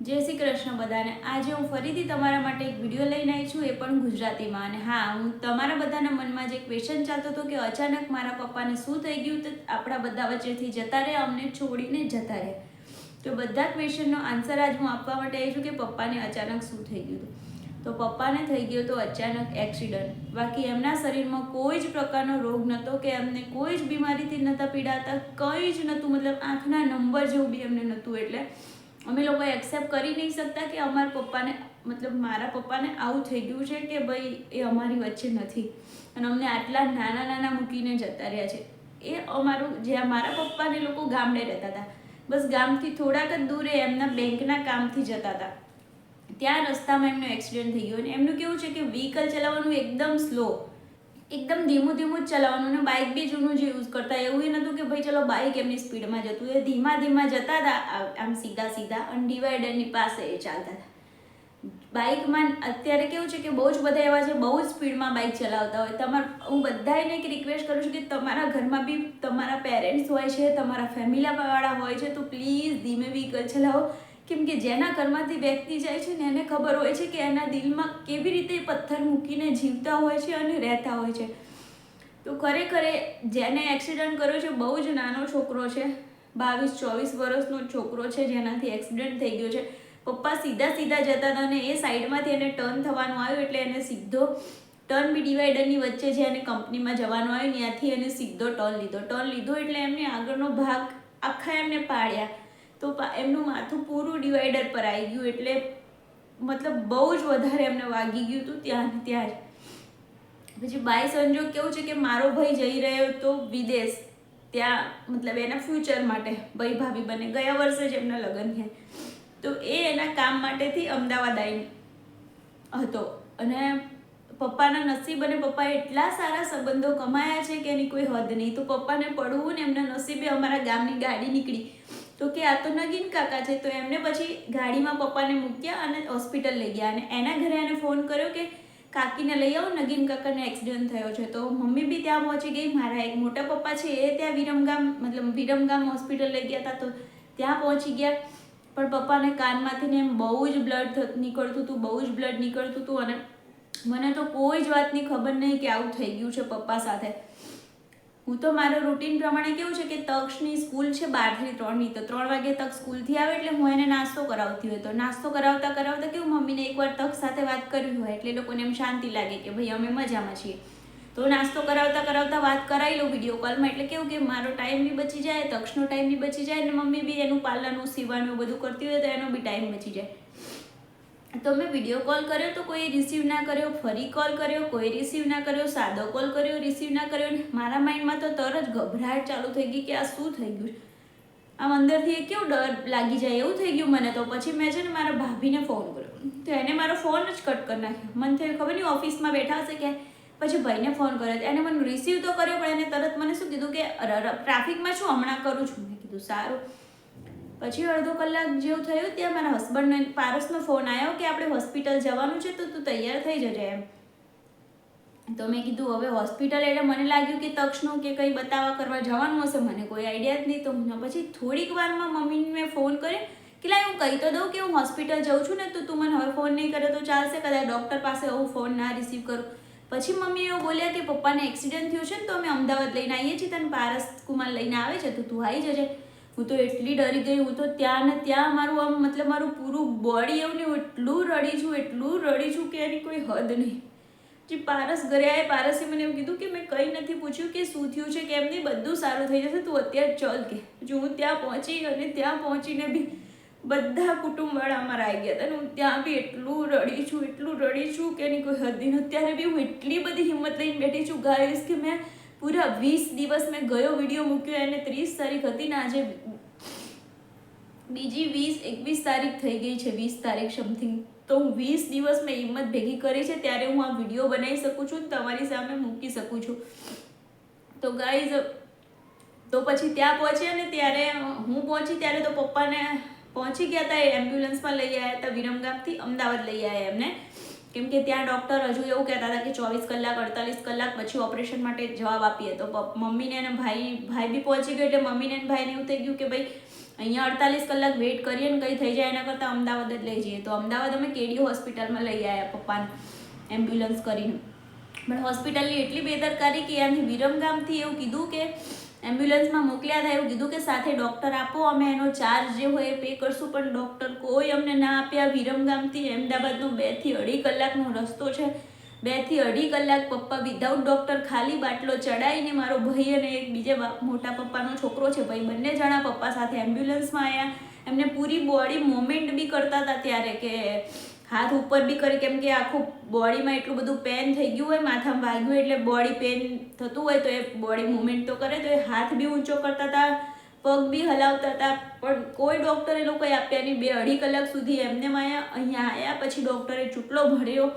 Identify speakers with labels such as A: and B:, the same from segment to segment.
A: જય શ્રી કૃષ્ણ બધાને। આજે હું ફરીથી તમારા માટે એક વિડીયો લઈને આવી છું, એ પણ ગુજરાતીમાં। અને હા, હું તમારા બધાના મનમાં જે ક્વેશ્ચન ચાલતો હતો કે અચાનક મારા પપ્પાને શું થઈ ગયું, તો આપણા બધા વચ્ચેથી જતા રહ્યા, અમને છોડીને જતા રહ્યા। તો બધા ક્વેશ્ચનનો આન્સર આજ હું આપવા માટે આવી છું કે પપ્પાને અચાનક શું થઈ ગયું હતું। તો પપ્પાને થઈ ગયો તો અચાનક એક્સિડન્ટ। બાકી એમના શરીરમાં કોઈ જ પ્રકારનો રોગ નહોતો કે એમને કોઈ જ બીમારીથી નહોતા પીડાતા, કંઈ જ નહોતું, મતલબ આંખના નંબર જેવું બી એમને નહોતું। એટલે અમે લોકો એક્સેપ્ટ કરી નહીં શકતા કે અમારા પપ્પાને, મતલબ મારા પપ્પાને આવું થઈ ગયું છે કે ભાઈ એ અમારી વચ્ચે નથી અને અમને આટલા નાના નાના મૂકીને જતા રહ્યા છે। એ અમારું, જ્યાં મારા પપ્પાને લોકો ગામડે રહેતા હતા, બસ ગામથી થોડાક જ દૂરે એમના બેંકના કામથી જતા હતા, ત્યાં રસ્તામાં એમનો એક્સિડન્ટ થઈ ગયો। અને એમનું કેવું છે કે વ્હીકલ ચલાવવાનું એકદમ સ્લો, એકદમ ધીમું ધીમું જ ચલાવવાનું, અને બાઇક બી જૂનું જે યુઝ કરતા, એવું નહોતું કે ભાઈ ચલો બાઇક એમની સ્પીડમાં જતું, એ ધીમા ધીમા જતા હતા આમ સીધા સીધા, અને ડિવાઈડરની પાસે એ ચાલતા હતા। બાઇકમાં અત્યારે કેવું છે કે બહુ જ બધા એવા છે, બહુ જ સ્પીડમાં બાઇક ચલાવતા હોય। હું બધાને એક રિક્વેસ્ટ કરું છું કે તમારા ઘરમાં બી તમારા પેરેન્ટ્સ હોય છે, તમારા ફેમિલીવાળા હોય છે, તો પ્લીઝ ધીમે વ્હીકલ ચલાવો। કેમ કે જેના ઘરમાંથી વ્યક્તિ જાય છે ને એને ખબર હોય છે કે એના દિલમાં કેવી રીતે પથ્થર મૂકીને જીવતા હોય છે અને રહેતા હોય છે। તો ખરેખર જેને એક્સિડન્ટ કર્યો છે બહુ જ નાનો છોકરો છે, 22-24 વર્ષનો છોકરો છે જેનાથી એક્સિડન્ટ થઈ ગયો છે। પપ્પા સીધા સીધા જતા હતા અને એ સાઈડમાંથી એને ટર્ન થવાનું આવ્યું, એટલે એને સીધો ટર્ન બી ડિવાઈડરની વચ્ચે છે, એને કંપનીમાં જવાનું આવ્યું, ત્યાંથી એને સીધો ટર્ન લીધો એટલે એમને આગળનો ભાગ આખા એમને પાડ્યા, તો એમનું માથું પૂરું ડિવાઈડર પર આવી ગયું, એટલે મતલબ બહુ જ વધારે એમને વાગી ગયું હતું ત્યાં જ। પછી બાય સંજોગ કેવું છે કે મારો ભાઈ જઈ રહ્યો તો વિદેશ, ત્યાં મતલબ એના ફ્યુચર માટે, ભાઈ ભાભી બને, ગયા વર્ષે જ એમના લગ્ન થયા, તો એ એના કામ માટેથી અમદાવાદ આવી હતો। અને પપ્પાના નસીબ, અને પપ્પાએ એટલા સારા સંબંધો કમાયા છે કે એની કોઈ હદ નહીં। તો પપ્પાને પડવું ને એમના નસીબે અમારા ગામની ગાડી નીકળી, તો કે આ તો નગીન કાકા છે, તો એમને પછી ગાડીમાં પપ્પાને મૂક્યા અને હોસ્પિટલ લઈ ગયા, અને એના ઘરે એને ફોન કર્યો કે કાકીને લઈ આવો, નગીન કાકાને એક્સિડન્ટ થયો છે। તો મમ્મી બી ત્યાં પહોંચી ગઈ, મારા એક મોટા પપ્પા છે એ ત્યાં વિરમગામ હોસ્પિટલ લઈ ગયા હતા, તો ત્યાં પહોંચી ગયા, પણ પપ્પાને કાનમાંથી ને એમ બહુ જ બ્લડ નીકળતું હતું, અને મને તો કોઈ જ વાતની ખબર નહીં કે આવું થઈ ગયું છે પપ્પા સાથે। હું તો મારો રૂટીન પ્રમાણે કેવું છે કે તક્ષની સ્કૂલ છે 12 થી 3ની, તો 3 વાગે તક સ્કૂલથી આવે એટલે હું એને નાસ્તો કરાવતી હોય, તો નાસ્તો કરાવતા કેવું મમ્મીને એકવાર તક સાથે વાત કરવી હોય એટલે લોકોને એમ શાંતિ લાગે કે ભાઈ અમે મજામાં છીએ, તો નાસ્તો કરાવતા વાત કરાવી લઉં વિડીયો કોલમાં, એટલે કેવું કે મારો ટાઈમ બી બચી જાય, તક્ષનો ટાઈમ બી બચી જાય, અને મમ્મી બી એનું પાર્લરનું સીવાનું બધું કરતી હોય તો એનો બી ટાઈમ બચી જાય। તો મેં વિડીયો કોલ કર્યો તો કોઈ રિસીવ ના કર્યો, ફરી કોલ કર્યો કોઈ રિસીવ ના કર્યો, સાદો કોલ કર્યો રિસીવ ના કર્યો, ને મારા માઇન્ડમાં તો તરત ગભરાટ ચાલુ થઈ ગઈ કે આ શું થઈ ગયું, આમ અંદરથી કેવું ડર લાગી જાય એવું થઈ ગયું મને। તો પછી મેં છે ને મારા ભાભીને ફોન કર્યો, તો એને મારો ફોન જ કટ કરી નાખ્યો, મને થયું ખબર નહીં ઓફિસમાં બેઠા હશે કે, પછી ભાઈને ફોન કર્યો, એને મને રિસીવ તો કર્યો, પણ એને તરત મને શું કીધું કે ટ્રાફિકમાં છું, હમણાં કરું છું। મેં કીધું સારું। પછી અડધો કલાક જેવું થયું, ત્યાં મારા હસબન્ડને પારસનો ફોન આવ્યો કે આપણે હોસ્પિટલ જવાનું છે, તો તું તૈયાર થઈ જજે એમ। તો મેં કીધું હવે હોસ્પિટલ, એટલે મને લાગ્યું કે તક્ષનું કે કંઈ બતાવવા કરવા જવાનું હશે, મને કોઈ આઈડિયા જ નહીં। તો પછી થોડીક વારમાં મમ્મીને મેં ફોન કર્યો કે લાય હું કહી તો દઉં કે હું હોસ્પિટલ જાઉં છું ને, તો તું મને હવે ફોન નહીં કરે તો ચાલશે, કદાચ ડૉક્ટર પાસે હું ફોન ના રિસીવ કરું। પછી મમ્મી એવું બોલ્યા કે પપ્પાને એક્સિડન્ટ થયું છે ને, તો અમે અમદાવાદ લઈને આવીએ છીએ, તને પારસ કુમાર લઈને આવે છે, તો તું આવી જજે। હું તો એટલી ડરી ગઈ, હું તો ત્યાં ને ત્યાં મારું આમ મતલબ મારું પૂરું બોડી એવું ને એટલું રડી છું કે એની કોઈ હદ નહીં। જે પારસ ઘરે આવે, પારસે મને એવું કીધું કે મેં કંઈ નથી પૂછ્યું કે શું થયું છે, કે એમની બધું સારું થઈ જશે, તું અત્યારે ચલ કે। જો હું ત્યાં પહોંચી, અને ત્યાં પહોંચીને બી બધા કુટુંબવાળા અમારા આવી ગયા હતા, અને હું ત્યાં બી એટલું રડી છું કે એની કોઈ હદ નહીં। અત્યારે બી હું એટલી બધી હિંમત લઈને બેઠી છું ગાઈસ કે મેં પૂરા 20 દિવસ, મેં ગયો વિડીયો મૂક્યો એને 30 તારીખ હતી ને, આજે બીજી 21 તારીખ થઈ ગઈ છે, 20 તારીખ સમથિંગ, તો હું 20 દિવસ મેં હિંમત ભેગી કરી છે, ત્યારે હું આ વિડીયો બનાવી શકું છું, તમારી સામે મૂકી શકું છું। તો ગાઈઝ, તો પછી ત્યાં પહોંચ્યા ને, ત્યારે હું પહોંચી ત્યારે તો પપ્પાને પહોંચી ગયા હતા, એ એમ્બ્યુલન્સમાં લઈ આવ્યા હતા, વિરમગામથી અમદાવાદ લઈ આવ્યા એમને, કેમ કે ત્યાં ડૉક્ટર હજુ એવું કહેતા હતા કે 24 કલાક 48 કલાક પછી ઓપરેશન માટે જવાબ આપીએ। તો મમ્મીને અને ભાઈ બી પહોંચી ગયો, એટલે મમ્મીને અને ભાઈને એવું થઈ ગયું કે ભાઈ અહીંયા 48 કલાક વેઇટ કરીએ ને કંઈ થઈ જાય એના કરતાં અમદાવાદ જ લઈ જઈએ. તો અમદાવાદ અમે કેડી હોસ્પિટલમાં લઈ આવ્યા પપ્પાને એમ્બ્યુલન્સ કરીને. પણ હોસ્પિટલની એટલી બેદરકારી કે ત્યાંથી વિરમગામથી એવું કીધું કે એમ્બ્યુલન્સમાં મોકલ્યા હતા, એવું કીધું કે સાથે ડૉક્ટર આપો, અમે એનો ચાર્જ જે હોય એ પે કરશું. પણ ડૉક્ટર કોઈ અમને ના આપ્યા. વિરમગામથી અમદાવાદનો 2 થી 2.5 કલાકનો રસ્તો છે. 2 થી 2.5 કલાક પપ્પા વિધાઉટ ડૉક્ટર ખાલી બાટલો ચડાવીને, મારો ભાઈ અને એક બીજા મોટા પપ્પાનો છોકરો છે ભાઈ, બંને જણા પપ્પા સાથે એમ્બ્યુલન્સમાં આવ્યા. એમને પૂરી બોડી મોમેન્ટ બી કરતા હતા ત્યારે, કે હાથ ઉપર બી કરી, કેમ કે આખું બોડીમાં એટલું બધું પેન થઈ ગયું હોય, માથામાં વાગ્યું એટલે બોડી પેન થતું હોય તો એ બોડી મુવમેન્ટ તો કરે. તો એ હાથ બી ઊંચો કરતા હતા, પગ બી હલાવતા હતા. પણ કોઈ ડૉક્ટર એ લોકોએ આપ્યા નહીં. 2-2.5 કલાક સુધી એમને અહીંયા આવ્યા. પછી ડૉક્ટરે ચૂંટલો ભર્યો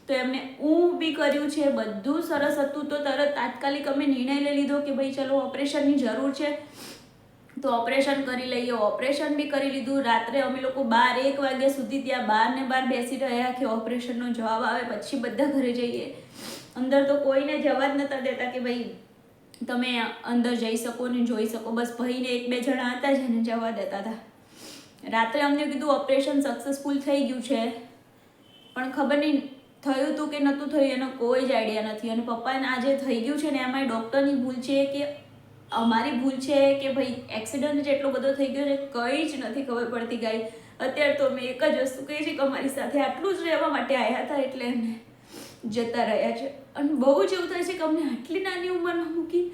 A: તો એમને ઊંઘ બી કર્યું છે. બધું સરસ હતું. તો તરત તાત્કાલિક અમે નિર્ણય લઈ લીધો કે ભાઈ ચલો ઓપરેશનની જરૂર છે તો ઓપરેશન કરી લઈએ. ઓપરેશન બી કરી લીધું. રાત્રે અમે લોકો 12-1 વાગ્યા સુધી ત્યાં બહાર બેસી રહ્યા કે ઓપરેશનનો જવાબ આવે પછી બધા ઘરે જઈએ. અંદર તો કોઈને જવા જ નહોતા દેતા કે ભાઈ તમે અંદર જઈ શકો ને જોઈ શકો. બસ ભાઈને 1-2 જણા હતા જેને જવા દેતા હતા. રાત્રે અમને કીધું ઓપરેશન સક્સેસફુલ થઈ ગયું છે, પણ ખબર નહીં થયું હતું કે નહોતું થયું એનો કોઈ જ આઈડિયા નથી. અને પપ્પાને આજે થઈ ગયું છે ને એમાંય ડૉક્ટરની ભૂલ છે કે અમારી ભૂલ છે કે ભાઈ એક્સિડન્ટ જેટલો બધો થઈ ગયો છે, કંઈ જ નથી ખબર પડતી ગાઈ. અત્યારે તો અમે એક જ વસ્તુ કહીએ છીએ કે અમારી સાથે આટલું જ રહેવા માટે આવ્યા હતા એટલે એમને જતા રહ્યા છે. અને બહુ જ એવું થાય છે કે અમને આટલી નાની ઉંમરમાં મૂકી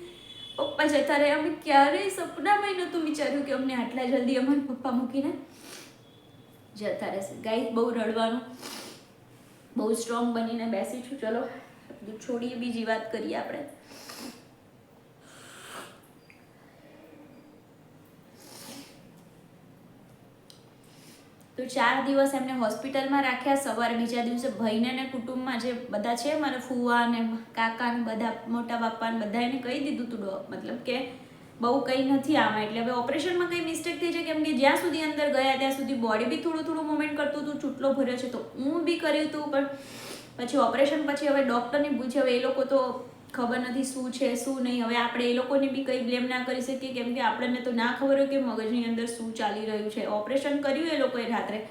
A: પપ્પા જતા રહ્યા. અમે ક્યારેય સપનામાં નહોતું વિચાર્યું કે અમને આટલા જલ્દી અમારા પપ્પા મૂકીને જતા રહેશે. ગાઈ બહુ રડવાનું, બહુ સ્ટ્રોંગ બનીને બેસી છું. ચલો બધું છોડીએ, બીજી વાત કરીએ આપણે. તો 4 દિવસ એમને હોસ્પિટલમાં રાખ્યા. સવારે બીજા દિવસે ભાઈને ને કુટુંબમાં જે બધા છે, મારા ફુવા ને કાકા ને બધા મોટા બાપા ને બધા એને કહી દીધું હતું, મતલબ કે બહુ કંઈ નથી આમાં. એટલે હવે ઓપરેશનમાં કંઈ મિસ્ટેક થઈ છે, કેમ કે જ્યાં સુધી અંદર ગયા ત્યાં સુધી બોડી બી થોડું મુવમેન્ટ કરતું હતું, ચૂંટલો ભર્યો છે તો હું બી કર્યું હતું. પણ પછી ઓપરેશન પછી હવે ડૉક્ટરની પૂછે, હવે એ લોકો તો ખબર નથી શું છે શું નહીં. હવે આપણે એ લોકોને બી કંઈ બ્લેમ ના કરી શકીએ, કેમ કે આપણને તો ના ખબર હોય કે મગજની અંદર શું ચાલી રહ્યું છે. ઓપરેશન કર્યું એ લોકોએ રાત્રે,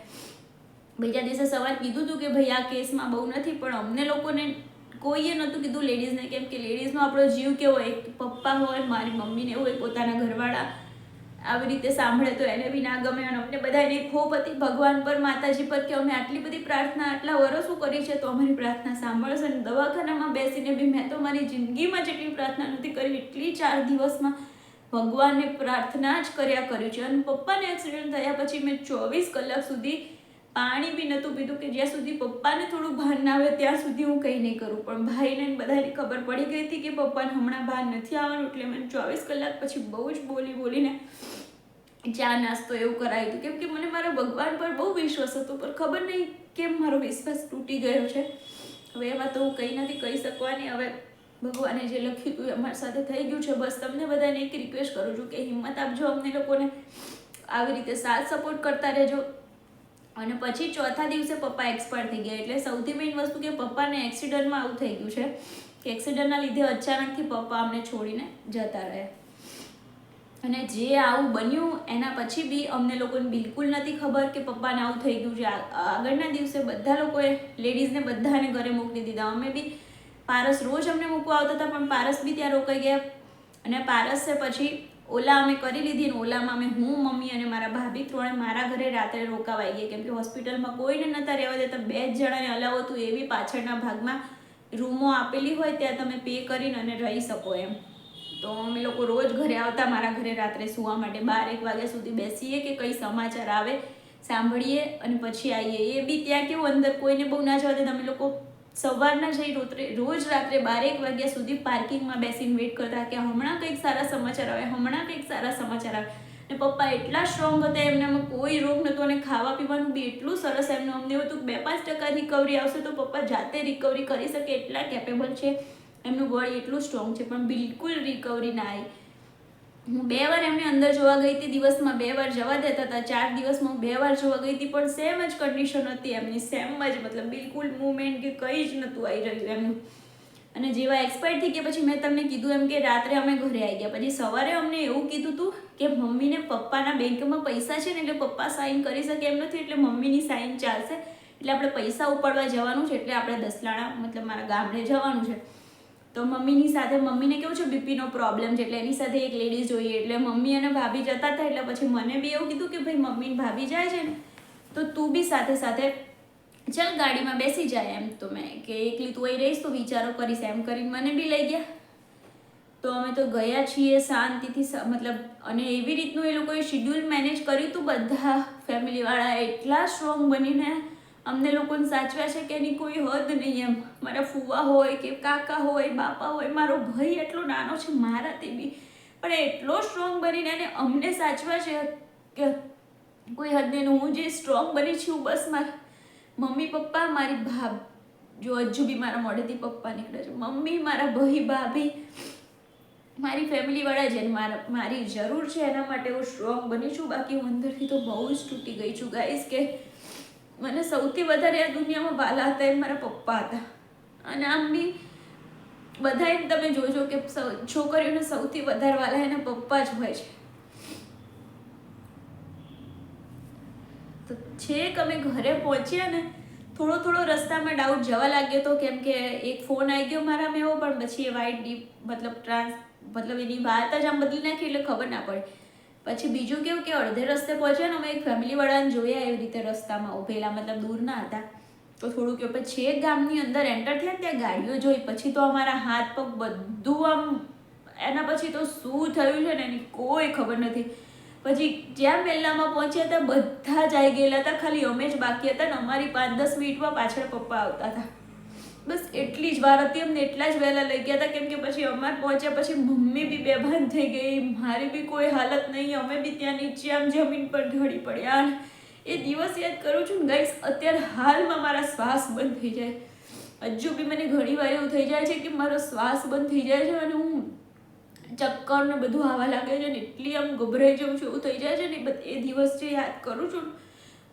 A: બીજા દિવસે સવારે કીધું હતું કે ભાઈ આ કેસમાં બહુ નથી. પણ અમને લોકોને કોઈએ નહોતું કીધું લેડીઝને, કેમ કે લેડીઝનો આપણો જીવ કેવો હોય, પપ્પા હોય, મારી મમ્મીને હોય, પોતાના ઘરવાળા આવી રીતે સાંભળે તો એને બી ના ગમે. અને અમને બધાને ખોપ હતી ભગવાન પર, માતાજી પર, કે અમે આટલી બધી પ્રાર્થના આટલા વર્ષો કરી છે તો અમારી પ્રાર્થના સાંભળશે. અને દવાખાનામાં બેસીને બી મેં તો મારી જિંદગીમાં જેટલી પ્રાર્થના નથી કરી એટલી 4 દિવસમાં ભગવાનને પ્રાર્થના જ કર્યું છે. અને પપ્પાને એક્સિડન્ટ થયા પછી મેં 24 કલાક સુધી પાણી બી નહોતું પીધું, કે જ્યાં સુધી પપ્પાને થોડું ભાન ના આવે ત્યાં સુધી હું કંઈ નહીં કરું. પણ ભાઈને બધાને ખબર પડી ગઈ હતી કે પપ્પાને હમણાં ભાન નથી આવવાનું, એટલે મેં 24 કલાક પછી બહુ જ બોલીને ચા નાસ્તો એવું કરાવ્યું હતું. કેમ કે મને મારા ભગવાન પર બહુ વિશ્વાસ હતો, પણ ખબર નહીં કેમ મારો વિશ્વાસ તૂટી ગયો છે. હવે એમાં તો હું કંઈ નથી કહી શકવાની. હવે ભગવાને જે લખ્યું હતું એ અમારી સાથે થઈ ગયું છે. બસ તમને બધાને એક રિક્વેસ્ટ કરું છું કે હિંમત આપજો, અમને લોકોને આવી રીતે સાથ સપોર્ટ કરતા રહેજો. અને પછી 4થા દિવસે પપ્પા એક્સપાયર થઈ ગયા. એટલે સૌથી મેઇન વસ્તુ કે પપ્પાને એક્સિડન્ટમાં આવું થઈ ગયું છે કે એક્સિડન્ટના લીધે અચાનકથી પપ્પા અમને છોડીને જતા રહ્યા. અને જે આવું બન્યું એના પછી બી અમને લોકોને બિલકુલ નથી ખબર કે પપ્પાને આવું થઈ ગયું છે. આગળના દિવસે બધા લોકોએ લેડીઝને બધાને ઘરે મોકલી દીધા. અમે બી પારસ રોજ અમને મૂકવા આવતા હતા, પણ પારસ બી ત્યાં રોકાઈ ગયા. અને પારસે પછી ઓલા અમે કરી લીધી, અને ઓલામાં અમે હું, મમ્મી અને મારા ભાભી 3 મારા ઘરે રાત્રે રોકાવાઈ ગયા. કેમ કે હોસ્પિટલમાં કોઈને નહોતા રહેવા દેતા. 2 જ જણાને અલાવ હતું, એવી પાછળના ભાગમાં રૂમો આપેલી હોય ત્યાં તમે પે કરીને અને રહી શકો એમ. તો અમે લોકો રોજ ઘરે આવતા, મારા ઘરે રાત્રે સૂવા માટે 12-1 વાગ્યા સુધી બેસીએ કે કંઈ સમાચાર આવે સાંભળીએ અને પછી આવીએ. એ બી ત્યાં કેવું અંદર કોઈને બહુ ના જવા દેતા. અમે લોકો સવારના જઈ રોજ રાત્રે 12-1 વાગ્યા સુધી પાર્કિંગમાં બેસીને વેઇટ કરતા કે હમણાં કંઈક સારા સમાચાર આવે, હમણાં કંઈક સારા સમાચાર આવે. અને પપ્પા એટલા સ્ટ્રોંગ હતા, એમનામાં કોઈ રોગ નહોતો અને ખાવા પીવાનું બી એટલું સરસ. એમનું અમને એવું હતું 2-5% રિકવરી આવશે તો પપ્પા જાતે રિકવરી કરી શકે એટલા કેપેબલ છે. એમનું બોડી એટલું સ્ટ્રોંગ છે, પણ બિલકુલ રિકવરી ના આવી. હું 2 વાર એમને અંદર જોવા ગઈ હતી, દિવસમાં 2 વાર જવા દેતા હતા. 4 દિવસમાં હું 2 વાર જોવા ગઈ હતી, પણ સેમ જ કન્ડિશન હતી એમની, સેમ જ, મતલબ બિલકુલ મૂવમેન્ટ કે કંઈ જ નહોતું આવી રહ્યું એમનું. અને જેવા એક્સપાયર થઈ ગયા પછી મેં તમને કીધું એમ કે રાત્રે અમે ઘરે આવી ગયા. પછી સવારે અમને એવું કીધું હતું કે મમ્મીને પપ્પાના બેંકમાં પૈસા છે ને એટલે પપ્પા સાઇન કરી શકે એમ નથી, એટલે મમ્મીની સાઇન ચાલશે. એટલે આપણે પૈસા ઉપાડવા જવાનું છે, એટલે આપણે દસલાણા મતલબ મારા ગામડે જવાનું છે. તો મમ્મીની સાથે, મમ્મીને કેવું છે બીપીનો પ્રોબ્લેમ છે, એટલે એની સાથે એક લેડીઝ જોઈએ. એટલે મમ્મી અને ભાભી જતા હતા, એટલે પછી મને બી એવું કીધું કે ભાઈ મમ્મી ભાભી જાય છે ને તો તું બી સાથે સાથે ચાલ ગાડીમાં બેસી જાય. એમ તો મેં કે એકલી તું અહીં રહીશ તો વિચારો કરીશ, એમ કરીને મને બી લઈ ગયા. તો અમે તો ગયા છીએ શાંતિથી, મતલબ અને એવી રીતનું એ લોકોએ શિડ્યુલ મેનેજ કર્યું હતું. બધા ફેમિલીવાળા એટલા સ્ટ્રોંગ બનીને અમને લોકોને સાચવ્યા છે કે એની કોઈ હદ નહીં. એમ મારા ફુવા હોય કે કાકા હોય, બાપા હોય, મારો ભાઈ એટલો નાનો છે મારાથી બી, પણ એટલો સ્ટ્રોંગ બનીને એને અમને સાચવ્યા છે કે કોઈ હદ નહીં. હું જે સ્ટ્રોંગ બની છું બસ મારા મમ્મી પપ્પા, મારી ભાભ, જો હજુ બી મારા મોઢેથી પપ્પા નીકળે છે, મમ્મી, મારા ભાઈ ભાભી, મારી ફેમિલીવાળા જેને મારી જરૂર છે એના માટે હું સ્ટ્રોંગ બની છું. બાકી હું અંદરથી તો બહુ જ તૂટી ગઈ છું ગાઈસ. કે મને સૌથી વધારે આ દુનિયામાં વાલા હતા એ મારા પપ્પા હતા. અને આમ બી બધા એમ તમે જોજો કે છોકરીઓને સૌથી વધારે વાલા એના પપ્પા જ હોય છે. તો છેક અમે ઘરે પહોંચ્યા ને થોડો રસ્તામાં ડાઉટ જવા લાગ્યો હતો, કેમ કે એક ફોન આવી ગયો મારામાં એવો, પણ પછી એ વાઇટ મતલબ એની વાત જ આમ બદલી નાખી એટલે ખબર ના પડી. પછી બીજું કેવું કે અડધે રસ્તે પહોંચ્યા ને અમે એક ફેમિલીવાળાને જોયા એવી રીતે રસ્તામાં ઊભેલા, મતલબ દૂર ના હતા. તો થોડું કે પછી એક ગામની અંદર એન્ટર થયા ને ત્યાં ગાડીઓ જોઈ, પછી તો અમારા હાથ પગ બધું આમ, એના પછી તો શું થયું છે ને એની કોઈ ખબર નથી. પછી જ્યાં મેલ્લામાં પહોંચ્યા હતા બધા જ આવી ગયેલા હતા, ખાલી અમે જ બાકી હતા ને અમારી 5-10 મિનિટમાં પાછળ પપ્પા આવતા હતા. બસ એટલી જ વાર હતી, અમને એટલા જ વહેલા લઈ ગયા હતા, કેમ કે પછી અમારે પહોંચ્યા પછી મમ્મી બી બેભાન થઈ ગઈ, મારી બી કોઈ હાલત નહીં, અમે બી ત્યાં નીચે આમ જમીન પર ઢળી પડ્યા. એ દિવસ યાદ કરું છું ને ગાઈસ, અત્યારે હાલમાં મારા શ્વાસ બંધ થઈ જાય. હજુ બી મને ઘણી વાર એવું થઈ જાય છે કે મારો શ્વાસ બંધ થઈ જાય છે અને હું ચક્કર ને બધું આવવા લાગે છે ને એટલી આમ ગભરાઈ જાઉં છું, એવું થઈ જાય છે ને. એ દિવસ જે યાદ કરું છું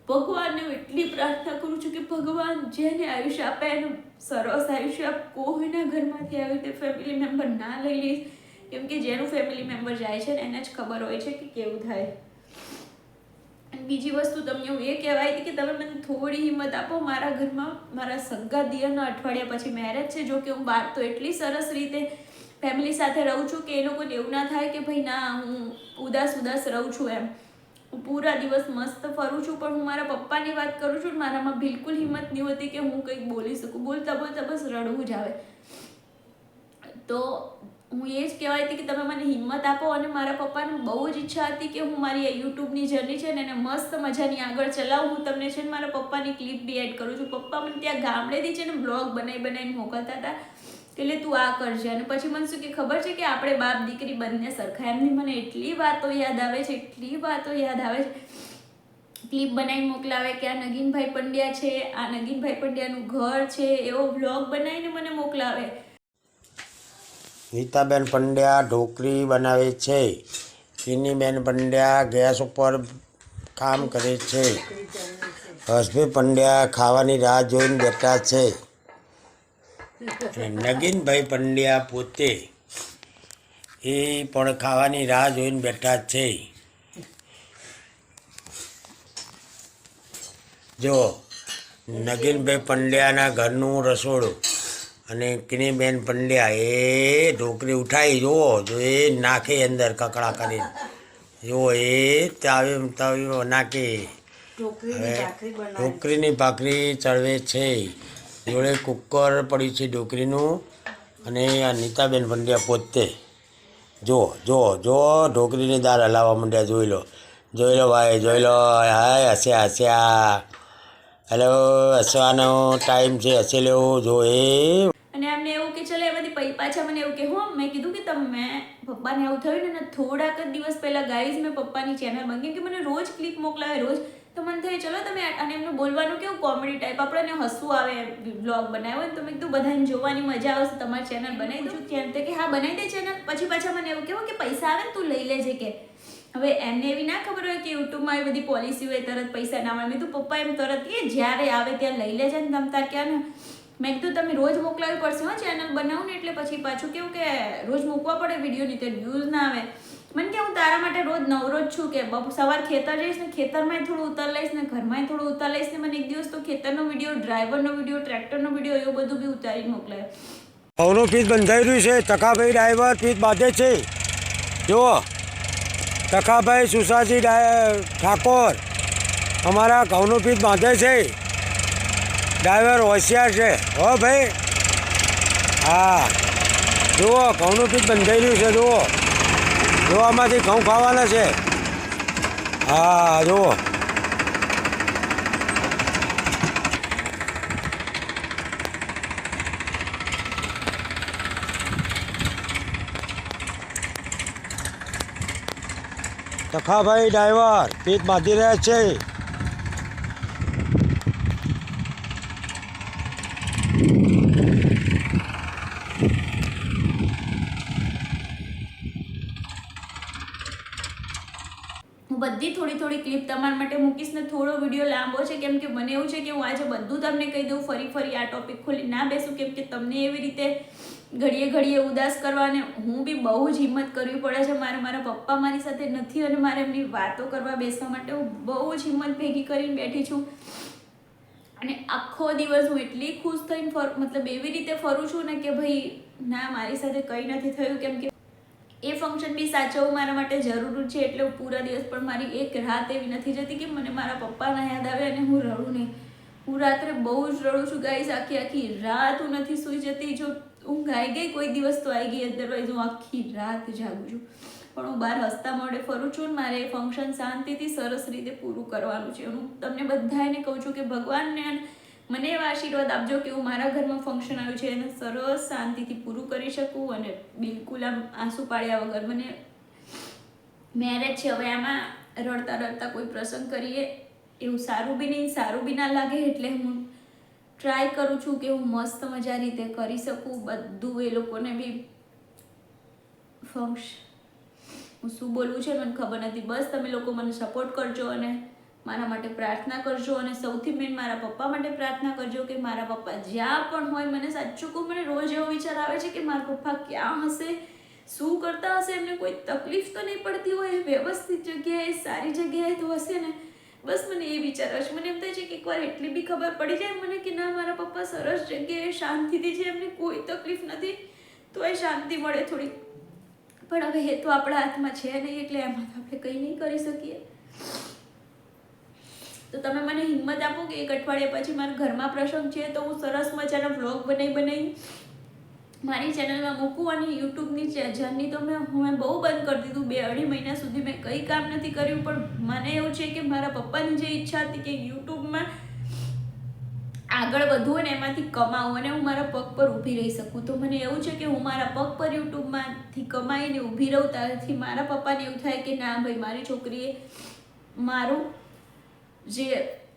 A: ભગવાનને એટલી પ્રાર્થના કરું છું કે ભગવાન જેને આયુષ્ય આપે એનું સરસ આયુષ્ય આપ, કોઈના ઘરમાંથી આવી રીતે ફેમિલી મેમ્બર ના લઈ લઈશ, કેમ કે જેનું ફેમિલી મેમ્બર જાય છે ને એને જ ખબર હોય છે કે કેવું થાય. અને બીજી વસ્તુ તમને હું એ કહેવાય હતી કે તમે મને થોડી હિંમત આપો. મારા ઘરમાં મારા સગા દિયરના અઠવાડિયા પછી મેરેજ છે. જો કે હું બહાર તો એટલી સરસ રીતે ફેમિલી સાથે રહું છું કે એ લોકોને એવું ના થાય કે ભાઈ ના હું ઉદાસ રહું છું. એમ હું પૂરા દિવસ મસ્ત ફરું છું, પણ હું મારા પપ્પાની વાત કરું છું ને મારામાં બિલકુલ હિંમત નહીં હોતી કે હું કંઈક બોલી શકું. બોલતા બસ રડવું જ આવે. તો હું એ જ કહેવાય હતી કે તમે મને હિંમત આપો. અને મારા પપ્પાને બહુ જ ઈચ્છા હતી કે હું મારી આ યુટ્યુબની જર્ની છે ને એને મસ્ત મજાની આગળ ચલાવું. હું તમને છે ને મારા પપ્પાની ક્લિપ બી એડ કરું છું. પપ્પા મને ત્યાં ગામડેથી છે ને બ્લોગ બનાવીને મોકલતા હતા એટલે તું આ કરજે. અને પછી મને શું કે ખબર છે કે આપણે બાપ દીકરી બંને સરખા. એમની મને એટલી વાતો યાદ આવે છે, ક્લિપ બનાવીને મોકલાવે કે આ નગીનભાઈ પંડ્યા છે, આ નગીનભાઈ પંડ્યાનું ઘર છે, એવો બ્લોગ બનાવીને મને મોકલાવે.
B: નીતાબેન પંડ્યા ઢોકળી બનાવે છે, ચીનીબેન પંડ્યા ગેસ ઉપર કામ કરે છે, હર્ષભાઈ પંડ્યા ખાવાની રાહ જોઈને બેઠા છે, અને નગીનભાઈ પંડ્યા પોતે એ પણ ખાવાની રાહ જોઈને બેઠા છે. જો નગીનભાઈ પંડ્યાના ઘરનું રસોડું અને કિનીબેન પંડ્યા એ ઢોકળી ઉઠાવી જુઓ, જો એ નાખે અંદર કકડા કરીને, જુઓ એ તાવી નાખી. હવે ઢોકળીની ભાખરી ચડવે છે, જોડે કુકર પડ્યું છે ઢોકળીનું. અને આ નીતાબેન પંડ્યા પોતે જો ઢોકળીની દાળ હલાવવા માંડ્યા. જોઈ લો ભાઈ, જોઈ લો. હાય હસ્યા. હેલો, હસવાનો ટાઈમ છે, હસી લેવું જો એ.
A: અને એમને એવું કે ચલો એમાંથી પાછા મને એવું કે મેં કીધું કે તમે પપ્પાને આવું થયું ને થોડાક જ દિવસ પહેલા ગાઈઝ મેં પપ્પાની ચેનલ બંધ, કે મને રોજ ક્લિપ મોકલાવે રોજ. તો મને થાય ચલો તમે, અને એમનું બોલવાનું કેવું કોમેડી ટાઈપ, આપણને હસવું આવે બ્લોગ બનાવ્યો હોય તો મેં કીધું બધાને જોવાની મજા આવશે, તમારી ચેનલ બનાવી દઉં. ત્યાં કે હા બનાવી દે ચેનલ. પછી પાછા મને એવું કેવું કે પૈસા આવે ને તું લઈ લેજે. કે હવે એમને એવી ના ખબર હોય કે યુટ્યુબમાં એ બધી પોલિસી હોય, તરત પૈસા ના મળે. મેં તો પપ્પા એમ તરત કે જ્યારે આવે ત્યાં લઈ લેજે ને તમ તાર ક્યાં ને. મેં કીધું તમે રોજ મોકલાવી પડશે ચેનલ બનાવું ને એટલે પછી પાછું કેવું કે રોજ મૂકવા પડે વિડીયોની તો વ્યૂઝ ના આવે. મને કે હું તારા માટે રોજ નવરો જ છું કે સવાર ખેતર જઈશ ને ખેતરમાંય થોડું ઉતાર લઈશ ને ઘરમાંય થોડું ઉતાર લઈશ ને મને એક દિવસ તો ખેતરનો વિડીયો, ડ્રાઈવરનો વિડીયો, ટ્રેક્ટરનો વિડીયો એવું બધું બી ઉતારીને મોકલાય.
B: ઘઉંનું પીસ બંધાઈ રહ્યું છે. તકાભાઈ ડ્રાઈવર પીસ બાંધે છે. જુઓ, તકાભાઈ સુસાજી ઠાકોર અમારા ઘઉંનું પીસ બાંધે છે. ડ્રાઈવર હોશિયાર છે હો ભાઈ. હા, જુઓ ઘઉંનું પીસ બંધાઈ રહ્યું છે. જુઓ જુઓ, આમાંથી ઘઉં ખાવાના છે. હા જુઓ, તખાભાઈ ડ્રાઈવર પીઠ બાંધી રહ્યા છે.
A: હું બધી થોડી ક્લિપ તમારા માટે મૂકીશ ને થોડો વિડીયો લાંબો છે કેમ કે મને એવું છે કે હું આજે બધું તમને કહી દઉં, ફરી આ ટોપિક ખોલી ના બેસું કેમ કે તમને એવી રીતે ઘડીએ ઉદાસ કરવાને હું બી બહુ જ હિંમત કરવી પડે છે. મારા પપ્પા મારી સાથે નથી અને મારે એમની વાતો કરવા બેસવા માટે હું બહુ જ હિંમત ભેગી કરીને બેઠી છું. અને આખો દિવસ હું એટલી ખુશ થઈને મતલબ એવી રીતે ફરું છું ને કે ભાઈ ના, મારી સાથે કંઈ નથી થયું કેમ કે એ ફંક્શન બી સાચવવું મારા માટે જરૂરી છે. એટલે હું પૂરા દિવસ પણ મારી એક રાત એવી નથી જતી કે મને મારા પપ્પાના યાદ આવે અને હું રડું નહીં. હું રાત્રે બહુ જ રડું છું ગાઈસ. આખી રાત હું નથી સૂઈ જતી. જો ઊંઘ આવી ગઈ કોઈ દિવસ તો આવી ગઈ, અદરવાઇઝ હું આખી રાત જાગું છું. પણ હું બહાર હસતા મોઢે ફરું છું. મારે એ ફંક્શન શાંતિથી સરસ રીતે પૂરું કરવાનું છે. હું તમને બધાને કહું છું કે ભગવાનને મને એવા આશીર્વાદ આપજો કે હું મારા ઘરમાં ફંક્શન આવ્યું છે એને સરસ શાંતિથી પૂરું કરી શકું અને બિલકુલ આમ આંસુ પાડ્યા વગર. મને મેરેજ છે, હવે આમાં રડતા કોઈ પ્રસંગ કરીએ એવું સારું બી નહીં, સારું બી ના લાગે. એટલે હું ટ્રાય કરું છું કે હું મસ્ત મજા રીતે કરી શકું બધું. એ લોકોને બી હું શું બોલવું છે મને ખબર નથી. બસ તમે લોકો મને સપોર્ટ કરજો અને મારા માટે પ્રાર્થના કરજો. અને સૌથી મેઇન મારા પપ્પા માટે પ્રાર્થના કરજો કે મારા પપ્પા જ્યાં પણ હોય, મને સાચું કહું મને રોજ એવો વિચાર આવે છે કે મારા પપ્પા ક્યાં હશે, શું કરતા હશે, એમને કોઈ તકલીફ તો નહીં પડતી હોય, વ્યવસ્થિત જગ્યાએ સારી જગ્યાએ તો હશે ને. બસ મને એ વિચાર હશે. મને એમ થાય છે કે એકવાર એટલી બી ખબર પડી જાય મને કે ના, મારા પપ્પા સરસ જગ્યાએ શાંતિથી છે, એમને કોઈ તકલીફ નથી, તો એ શાંતિ મળે થોડી. પણ હવે એ તો આપણા હાથમાં છે નહીં, એટલે એમાં તો આપણે કંઈ નહીં કરી શકીએ. તો તમે મને હિંમત આપો કે એક અઠવાડિયા પછી મારા ઘરમાં પ્રસંગ છે તો હું સરસ મજાના વ્લોગ બનાવી મારી ચેનલમાં મૂકું. અને યુટ્યુબની જર્ની તો મેં બહુ બંધ કરી દીધું. 2-2.5 મહિના સુધી મેં કંઈ કામ નથી કર્યું. પણ મને એવું છે કે મારા પપ્પાની જે ઈચ્છા હતી કે યુટ્યુબમાં આગળ વધવું અને એમાંથી કમાવું અને હું મારા પગ પર ઊભી રહી શકું, તો મને એવું છે કે હું મારા પગ પર યુટ્યુબમાંથી કમાઈને ઊભી રહું. ત્યારથી મારા પપ્પાને એવું થાય કે ના ભાઈ, મારી છોકરીએ મારું જે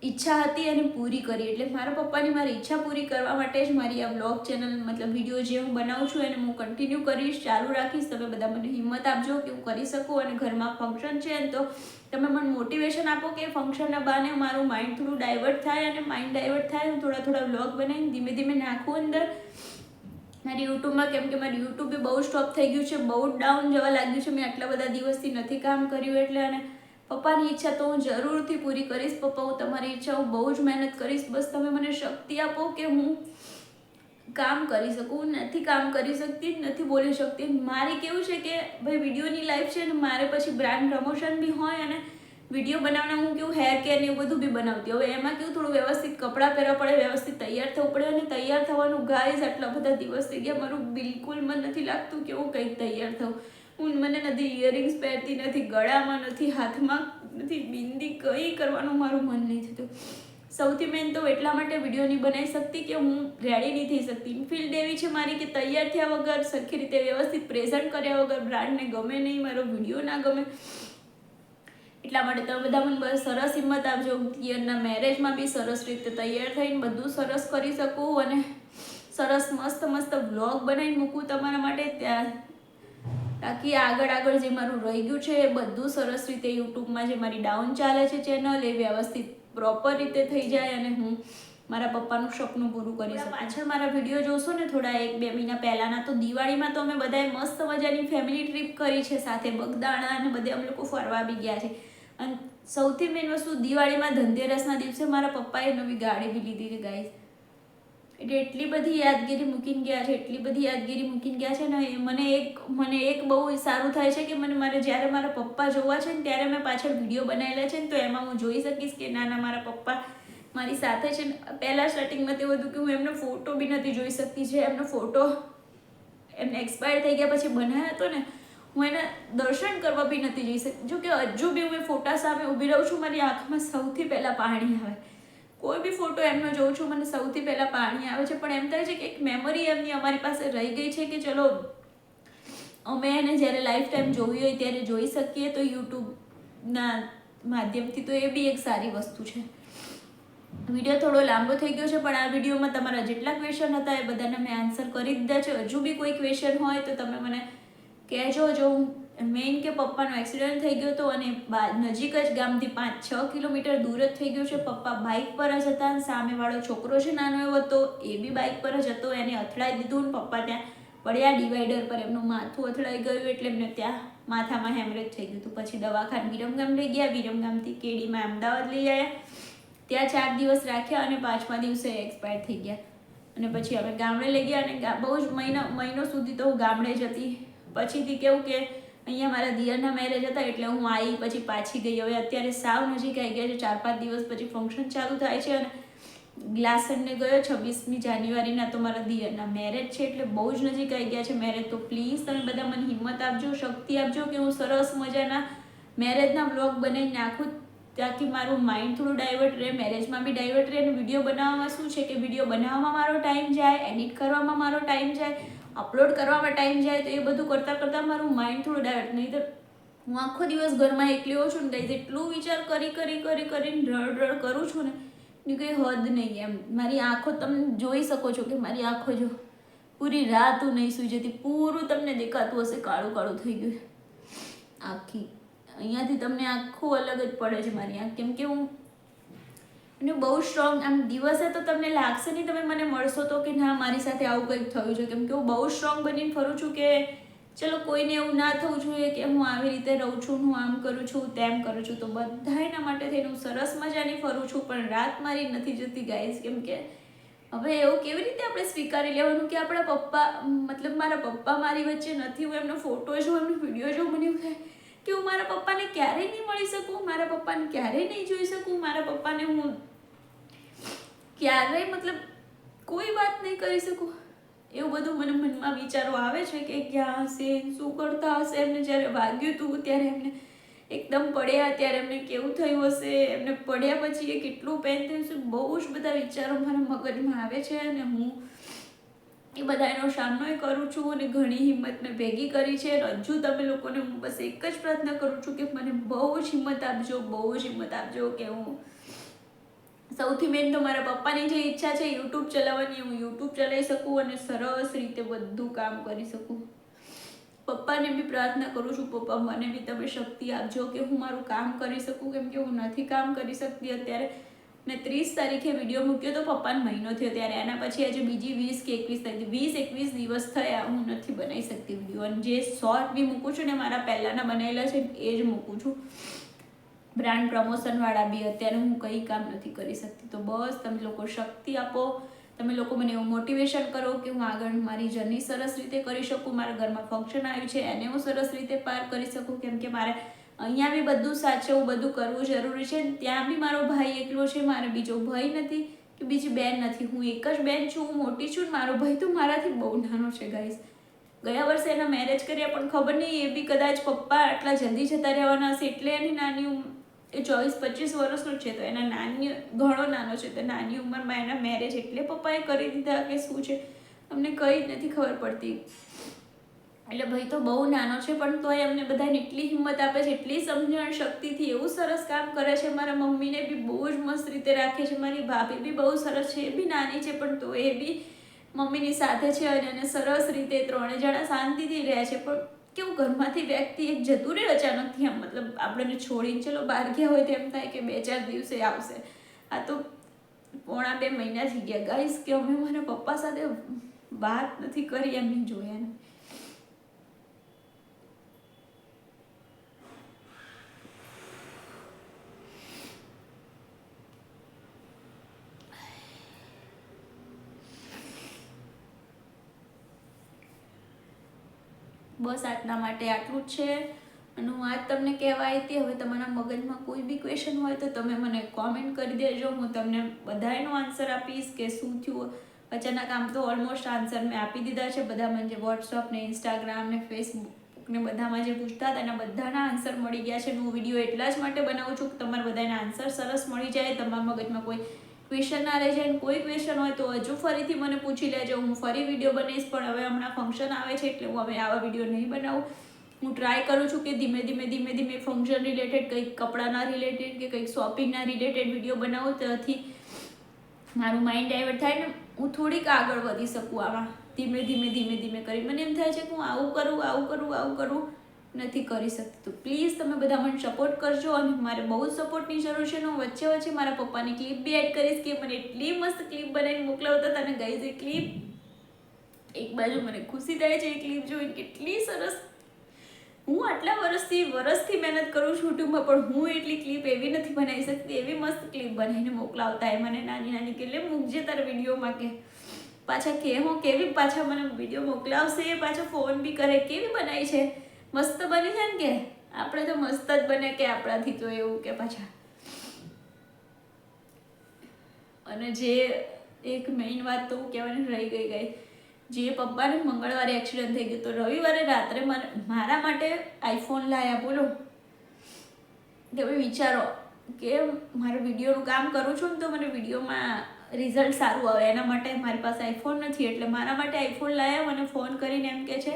A: ઈચ્છા હતી એને પૂરી કરી. એટલે મારા પપ્પાની મારી ઈચ્છા પૂરી કરવા માટે જ મારી આ વ્લોગ ચેનલ મતલબ વિડીયો જે હું બનાવું છું એને હું કન્ટિન્યુ કરીશ, ચાલુ રાખીશ. તમે બધા મને હિંમત આપજો કે હું કરી શકું. અને ઘરમાં ફંક્શન છે તો તમે મને મોટિવેશન આપો કે ફંક્શનના બહાને મારું માઇન્ડ થોડું ડાયવર્ટ થાય. અને માઇન્ડ ડાયવર્ટ થાય હું થોડા વ્લોગ બનાવીને ધીમે નાખું અંદર મારી યુટ્યુબમાં. કેમ કે મારી યુટ્યુબ બી બહુ સ્ટોપ થઈ ગયું છે, બહુ ડાઉન જવા લાગ્યું છે. મેં આટલા બધા દિવસથી નથી કામ કર્યું એટલે. અને પપ્પાની ઈચ્છા તો હું જરૂરથી પૂરી કરીશ. પપ્પા, હું તમારી ઈચ્છા હું બહુ જ મહેનત કરીશ. બસ તમે મને શક્તિ આપો કે હું કામ કરી શકું. નથી કામ કરી શકતી, નથી બોલી શકતી. મારે કેવું છે કે ભાઈ વિડીયોની લાઈફ છે ને મારે પછી બ્રાન્ડ પ્રમોશન બી હોય અને વિડીયો બનાવવાના હું કેવું હેર કેર ને એવું બધું બી બનાવતી. હવે એમાં કેવું થોડું વ્યવસ્થિત કપડાં પહેરવા પડે, વ્યવસ્થિત તૈયાર થવું પડે. અને તૈયાર થવાનું ગાઈઝ આટલા બધા દિવસ થઈ ગયા, મારું બિલકુલ મન નથી લાગતું કે હું કંઈક તૈયાર થઉં. મને નથી ઇયરિંગ્સ પહેરતી, નથી ગળામાં, નથી હાથમાં, નથી બિંદી, કંઈ કરવાનું મારું મન નહીં થતું. સૌથી મેન તો એટલા માટે વિડીયો નહીં બનાવી શકતી કે હું રેડી નહીં થઈ શકતી. ફિલ્ડ એવી છે મારી કે તૈયાર થયા વગર, સરખી રીતે વ્યવસ્થિત પ્રેઝન્ટ કર્યા વગર બ્રાન્ડને ગમે નહીં, મારો વિડીયો ના ગમે. એટલા માટે તમે બધા મને બસ સરસ હિંમત આપજો. યરના મેરેજમાં બી સરસ રીતે તૈયાર થઈને બધું સરસ કરી શકું અને સરસ મસ્ત વ્લોગ બનાવીને મૂકું તમારા માટે. ત્યાં બાકી આગળ જે મારું રહી ગયું છે એ બધું સરસ રીતે યુટ્યુબમાં જે મારી ડાઉન ચાલે છે ચેનલ એ વ્યવસ્થિત પ્રોપર રીતે થઈ જાય અને હું મારા પપ્પાનું સપનું પૂરું કરી શકું. પાછળ મારા વિડીયો જોશો ને થોડા 1-2 મહિના પહેલાંના, તો દિવાળીમાં તો અમે બધાએ મસ્ત મજાની ફેમિલી ટ્રીપ કરી છે સાથે, બગદાણા અને બધે અમે લોકો ફરવા બી ગયા છે. અને સૌથી મેઇન વસ્તુ, દિવાળીમાં ધનતેરસના દિવસે મારા પપ્પાએ નવી ગાડી બી લીધી છે ગાઈસ. એટલે એટલી બધી યાદગીરી મૂકીને ગયા છે, એટલી બધી યાદગીરી મૂકીને ગયા છે ને. મને એક બહુ સારું થાય છે કે મારે જ્યારે મારા પપ્પા જોવા છે ને ત્યારે મેં પાછળ વિડીયો બનાવેલા છે ને, તો એમાં હું જોઈ શકીશ કે ના મારા પપ્પા મારી સાથે છે ને. પહેલાં સ્ટાર્ટિંગમાં તેવું હતું કે હું એમનો ફોટો બી નથી જોઈ શકતી. જે એમનો ફોટો એમને એક્સપાયર થઈ ગયા પછી બનાવ્યો હતો ને, હું એના દર્શન કરવા બી નથી જઈ શકતી. જો કે હજુ બી હું ફોટા સામે ઊભી રહું છું, મારી આંખમાં સૌથી પહેલાં પાણી આવે. કોઈ બી ફોટો એમનો જોઉં છું, મને સૌથી પહેલાં પાણી આવે છે. પણ એમ થાય છે કે એક મેમરી એમની અમારી પાસે રહી ગઈ છે કે ચલો અમે એને જ્યારે લાઈફ ટાઈમ જોવી હોય ત્યારે જોઈ શકીએ. તો યુટ્યુબના માધ્યમથી તો એ બી એક સારી વસ્તુ છે. વિડીયો થોડો લાંબો થઈ ગયો છે, પણ આ વિડીયોમાં તમારા જેટલા ક્વેશ્ચન હતા એ બધાને મેં આન્સર કરી દીધા છે. હજુ બી કોઈ ક્વેશ્ચન હોય તો તમે મને કહેજો. જો મેઇન કે પપ્પાનો એક્સિડન્ટ થઈ ગયો હતો અને નજીક જ ગામથી 5-6 કિલોમીટર દૂર જ થઈ ગયું છે. પપ્પા બાઇક પર જ હતા, સામેવાળો છોકરો છે નાનો એવો હતો, એ બી બાઇક પર જ હતો. એને અથડાઈ દીધું ને પપ્પા ત્યાં પડ્યા ડિવાઈડર પર. એમનું માથું અથડાઈ ગયું એટલે એમને ત્યાં માથામાં હેમરેજ થઈ ગયું હતું. પછી દવાખાને વિરમગામ લઈ ગયા, વિરમગામથી કેડીમાં અમદાવાદ લઈ આવ્યા. ત્યાં 4 દિવસ રાખ્યા અને 5મા દિવસે એક્સપાયર થઈ ગયા. અને પછી અમે ગામડે લઈ ગયા અને બહુ જ મહિનો સુધી તો હું ગામડે જ હતી. પછીથી કેવું કે અહીંયા મારા દિયરના મેરેજ હતા એટલે હું આવી, પછી પાછી ગઈ. હવે અત્યારે સાવ નજીક આવી ગયા છે. 4-5 દિવસ પછી ફંક્શન ચાલુ થાય છે અને ગ્લાસનને ગયો 26મી જાન્યુઆરીના તો મારા દિયરના મેરેજ છે, એટલે બહુ જ નજીક આવી ગયા છે મેરેજ. તો પ્લીઝ તમે બધા મને હિંમત આપજો, શક્તિ આપજો કે હું સરસ મજાના મેરેજના વ્લોગ બનાવી નાખું, ત્યાંથી મારું માઇન્ડ થોડું ડાયવર્ટ રહે, મેરેજમાં બી ડાયવર્ટ રહે. અને વિડીયો બનાવવામાં શું છે કે વિડીયો બનાવવામાં મારો ટાઈમ જાય, એડિટ કરવામાં મારો ટાઈમ જાય, અપલોડ કરવામાં ટાઈમ જાય. તો એ બધું કરતાં મારું માઇન્ડ થોડું ડાયવર્ટ. નહીં તો હું આખો દિવસ ઘરમાં એકલી હોઉં છું ને ગાઈઝ, એટલું વિચાર કરીને રડ કરું છું ને એની કંઈ હદ નહીં. એમ મારી આંખો તમે જોઈ શકો છો કે મારી આંખો જો પૂરી રાત હું નહીં સૂઈ જતી. પૂરું તમને દેખાતું હશે, કાળું કાળું થઈ ગયું આખી. અહીંયાથી તમને આખું અલગ જ પડે છે મારી આંખ, કેમ કે હું અને બહુ સ્ટ્રોંગ. આમ દિવસે તો તમને લાગશે નહીં, તમે મને મળશો તો કે ના મારી સાથે આવું કંઈક થયું છે, કેમ કે હું બહુ સ્ટ્રોંગ બનીને ફરું છું કે ચલો કોઈને એવું ના થવું જોઈએ કે હું આવી રીતે રહું છું, હું આમ કરું છું, તેમ કરું છું. તો બધાના માટે થઈને હું સરસ મજાની ફરું છું, પણ રાત મારી નથી જતી ગાઈઝ. કેમ કે હવે એવું કેવી રીતે આપણે સ્વીકારી લેવાનું કે આપણા પપ્પા, મતલબ મારા પપ્પા મારી વચ્ચે નથી. હું એમનો ફોટો જોઉં, એમનો વિડીયો જોઉં, મને એવું થાય કે હું મારા પપ્પાને ક્યારેય નહીં મળી શકું, મારા પપ્પાને ક્યારેય નહીં જોઈ શકું, મારા પપ્પાને હું ક્યારેય મતલબ કોઈ વાત નહીં કરી શકું. એવું બધું મને મનમાં વિચારો આવે છે કે ક્યાં હશે, શું કરતા હશે. એમને જ્યારે વાગ્યું હતું ત્યારે એમને એકદમ પડ્યા ત્યારે એમને કેવું થયું હશે, એમને પડ્યા પછી એ કેટલું પેન થયું છે. બહુ જ બધા વિચારો મારા મગજમાં આવે છે અને હું એ બધા એનો સામનો કરું છું અને ઘણી હિંમત મેં ભેગી કરી છે. હજુ તમે લોકોને હું બસ એક જ પ્રાર્થના કરું છું કે મને બહુ જ હિંમત આપજો, બહુ જ હિંમત આપજો કે હું સૌથી મેન તો મારા પપ્પાની જે ઈચ્છા છે યુટ્યુબ ચલાવવાની, હું યુટ્યુબ ચલાવી શકું અને સરસ રીતે બધું કામ કરી શકું. પપ્પાને બી પ્રાર્થના કરું છું, પપ્પા મને બી તમે શક્તિ આપજો કે હું મારું કામ કરી શકું, કેમ કે હું નથી કામ કરી શકતી અત્યારે. મેં 30 તારીખે વિડીયો મૂક્યો તો પપ્પાને મહિનો થયો ત્યારે, એના પછી આજે બીજી 20 કે 21 તારીખે 20-21 દિવસ થયા હું નથી બનાવી શકતી વિડીયો. અને જે શોર્ટ બી મૂકું છું ને મારા પહેલાંના બનાવેલા છે એ જ મૂકું છું. બ્રાન્ડ પ્રમોશનવાળા બી અત્યારે હું કંઈ કામ નથી કરી શકતી. તો બસ તમે લોકો શક્તિ આપો, તમે લોકો મને એવું મોટિવેશન કરો કે હું આગળ મારી જર્ની સરસ રીતે કરી શકું. મારા ઘરમાં ફંક્શન આવ્યું છે એને હું સરસ રીતે પાર કરી શકું, કેમ કે મારે અહીંયા બી બધું સાચવું, બધું કરવું જરૂરી છે. ત્યાં બી મારો ભાઈ એકલો છે, મારે બીજો ભાઈ નથી કે બીજી બેન નથી, હું એક જ બેન છું, હું મોટી છું. મારો ભાઈ તો મારાથી બહુ નાનો છે ગાઈઝ. ગયા વર્ષે એના મેરેજ કર્યા પણ ખબર નહીં એ બી કદાચ પપ્પા આટલા જલ્દી જતા રહેવાના હશે એટલે એની નાની એ 24-25 વર્ષનો છે, તો એના ઘણો નાનો છે. તો નાની ઉંમરમાં એના મેરેજ એટલે પપ્પાએ કરી દીધા કે શું છે અમને કંઈ જ નથી ખબર પડતી. એટલે ભાઈ તો બહુ નાનો છે પણ તોય એમને બધાને એટલી હિંમત આપે છે, એટલી સમજણ શક્તિથી એવું સરસ કામ કરે છે. મારા મમ્મીને બી બહુ જ મસ્ત રીતે રાખે છે, મારી ભાભી બી બહુ સરસ છે, એ બી નાની છે પણ તો એ બી મમ્મીની સાથે છે અને એને સરસ રીતે 3 જણા શાંતિથી રહે છે. પણ કેવું ઘરમાંથી વ્યક્તિ એક જતું રહે અચાનકથી, આમ મતલબ આપણને છોડીને ચલો બહાર ગયા હોય તો એમ થાય કે 2-4 દિવસે આવશે. આ તો 3.5 2 મહિના થઈ ગયા ગાઈસ કે અમે મારા પપ્પા સાથે વાત નથી કરી એમને જોયા. બસ આજના માટે આટલું જ છે અને હું આજ તમને કહેવા આવી હતી. હવે તમારા મગજમાં કોઈ બી ક્વેશ્ચન હોય તો તમે મને કોમેન્ટ કરી દેજો, હું તમને બધાનો આન્સર આપીશ કે શું થયું અચાનક. આમ તો ઓલમોસ્ટ આન્સર મેં આપી દીધા છે બધામાં, જે વોટ્સઅપ ને ઇન્સ્ટાગ્રામ ને ફેસબુક ને બધામાં જે પૂછતા હતા એના બધાના આન્સર મળી ગયા છે. હું વિડીયો એટલા જ માટે બનાવું છું કે તમારા બધાના આન્સર સરસ મળી જાય, તમારા મગજમાં કોઈ ક્વેશ્ચન ના રહી જાય. કોઈ ક્વેશ્ચન હોય તો હજુ ફરીથી મને પૂછી લેજો, હું ફરી વિડીયો બનાવીશ. પણ હવે હમણાં ફંક્શન આવે છે એટલે હું હવે આવા વિડીયો નહીં બનાવું. હું ટ્રાય કરું છું કે ધીમે ધીમે ફંક્શન રિલેટેડ, કંઈક કપડાના રિલેટેડ કે કંઈક શોપિંગના રિલેટેડ વિડીયો બનાવું, ત્યાંથી મારું માઇન્ડ ડાયવર્ટ થાય ને હું થોડીક આગળ વધી શકું આમાં. ધીમે કરી મને એમ થાય છે કે હું આવું કરું નથી કરી શકતી. તો પ્લીઝ તમે બધા મને સપોર્ટ કરજો અને મારે બહુ જ સપોર્ટની જરૂર છે. હું વચ્ચે મારા પપ્પાની ક્લિપ બી એડ કરીશ કે મને એટલી મસ્ત ક્લિપ બનાવીને મોકલાવતા હતા ને ગાઈઝ. એ ક્લિપ એક બાજુ મને ખુશી થાય છે એ ક્લિપ જોઈને, કેટલી સરસ. હું આટલા વર્ષથી મહેનત કરું છું યુટ્યુબમાં, પણ હું એટલી ક્લિપ એવી નથી બનાવી શકતી. એવી મસ્ત ક્લિપ બનાવીને મોકલાવતા એ મને નાની કે લે મૂકજે તારા વિડીયોમાં, કે પાછા કે હું કેવી પાછા મને વિડીયો મોકલાવશે, પાછો ફોન બી કરે કેવી બનાવી છે, મસ્ત બની છે ને. કે આપણે તો મસ્ત જ બને કે આપણાથી તો એવું કે પાછા. અને જે એક મેઇન વાત તો હું કહેવાની રહી ગઈ, જે પપ્પાને મંગળવારે એક્સિડન્ટ થઈ ગયું તો રવિવારે રાત્રે મારા માટે આઈફોન લાયા. બોલો કે ભાઈ વિચારો કે મારે વિડીયોનું કામ કરું છું ને તો મને વિડીયોમાં રિઝલ્ટ સારું આવે એના માટે મારી પાસે આઈફોન નથી, એટલે મારા માટે આઈફોન લાયા. મને ફોન કરીને એમ કે છે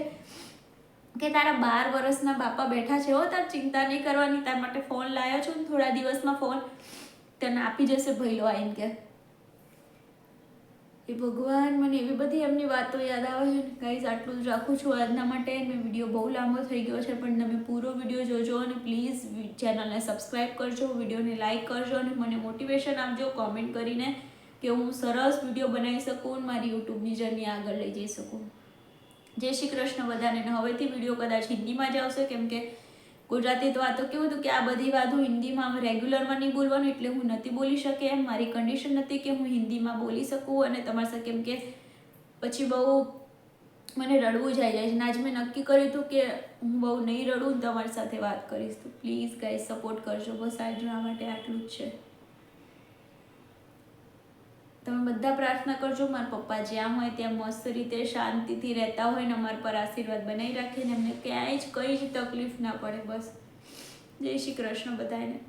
A: કે તારા 12 વર્ષના બાપા બેઠા છે, હો તાર ચિંતા નહીં કરવાની, તાર માટે ફોન લાવ્યો છું ને થોડા દિવસમાં ફોન તને આપી જશે ભઈલો આવીને. કે એ ભગવાન, મને એવી બધી એમની વાતો યાદ આવે છે. ગાઈઝ આટલું જ રાખું છું આજના માટે. મેં વિડીયો બહુ લાંબો થઈ ગયો છે, પણ તમે પૂરો વિડીયો જોજો અને પ્લીઝ ચેનલને સબસ્ક્રાઈબ કરજો, વિડીયોને લાઇક કરજો અને મને મોટિવેશન આપજો કોમેન્ટ કરીને કે હું સરસ વિડીયો બનાવી શકું અને મારી યુટ્યુબની જર્ની આગળ લઈ જઈ શકું. જય શ્રી કૃષ્ણ બધાને. હવેથી વિડીયો કદાચ હિન્દીમાં જ આવશે, કેમ કે ગુજરાતી તો આ તો કેવું હતું કે આ બધી વાતો હિન્દીમાં રેગ્યુલરમાં નહીં બોલવાનું, એટલે હું નથી બોલી શકે એમ. મારી કન્ડિશન નથી કે હું હિન્દીમાં બોલી શકું અને તમારી સાથે, કેમ કે પછી બહુ મને રડવું જાય છે. આજ મેં નક્કી કર્યું હતું કે હું બહુ નહીં રડું ને તમારી સાથે વાત કરીશ. તો પ્લીઝ ગાઈઝ સપોર્ટ કરજો. બસ આજના માટે આટલું જ છે. તમે બધા પ્રાર્થના કરજો મારા પપ્પા જ્યાં હોય ત્યાં મસ્ત રીતે શાંતિથી રહેતા હોય ને અમારા પર આશીર્વાદ બનાવી રાખે ને એમને ક્યાંય જ કંઈ જ તકલીફ ના પડે. બસ જય શ્રી કૃષ્ણ બધાને.